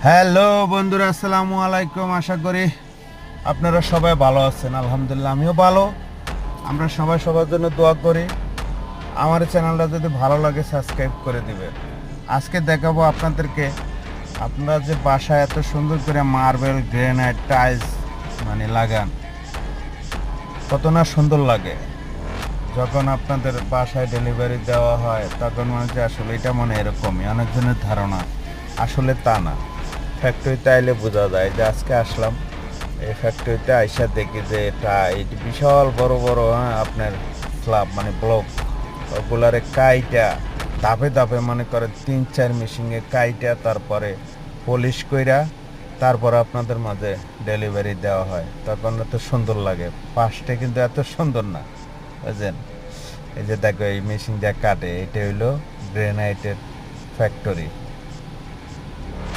Hello বন্ধুরা, আসসালামু আলাইকুম। আশা করি আপনারা সবাই ভালো আছেন। আলহামদুলিল্লাহ আমিও ভালো। আমরা সবাই সবার জন্য দোয়া করি। আমার চ্যানেলটা যদি ভালো লাগে সাবস্ক্রাইব করে দিবেন। আজকে দেখাবো আপনাদেরকে আপনারা যে বাসায় এত সুন্দর করে মার্বেল গ্রেনাইট টাইলস লাগান, কত না সুন্দর লাগে। যখন আপনাদের বাসায় ডেলিভারি দেওয়া হয় তখন মনে হচ্ছে আসলে এটা এরকমই, অনেকজনের ধারণা, আসলে তা না। ফ্যাক্টরিতে আইলে বোঝা যায়। যে আজকে আসলাম এই ফ্যাক্টরিতে, আইসা দেখি যে এটি বিশাল বড় বড় আপনার স্ল্যাব ব্লক, ওগুলারে কাইটা ধাপে ধাপে করে 3-4 মেশিনে কাইটা তারপরে পলিশ কইরা তারপরে আপনাদের মাঝে ডেলিভারি দেওয়া হয়। তখন এত সুন্দর লাগে। পাশটা কিন্তু এত সুন্দর না, বুঝলেন? এই যে দেখো এই মেশিন যা কাটে, এটা হইলো গ্রেনাইটের ফ্যাক্টরি।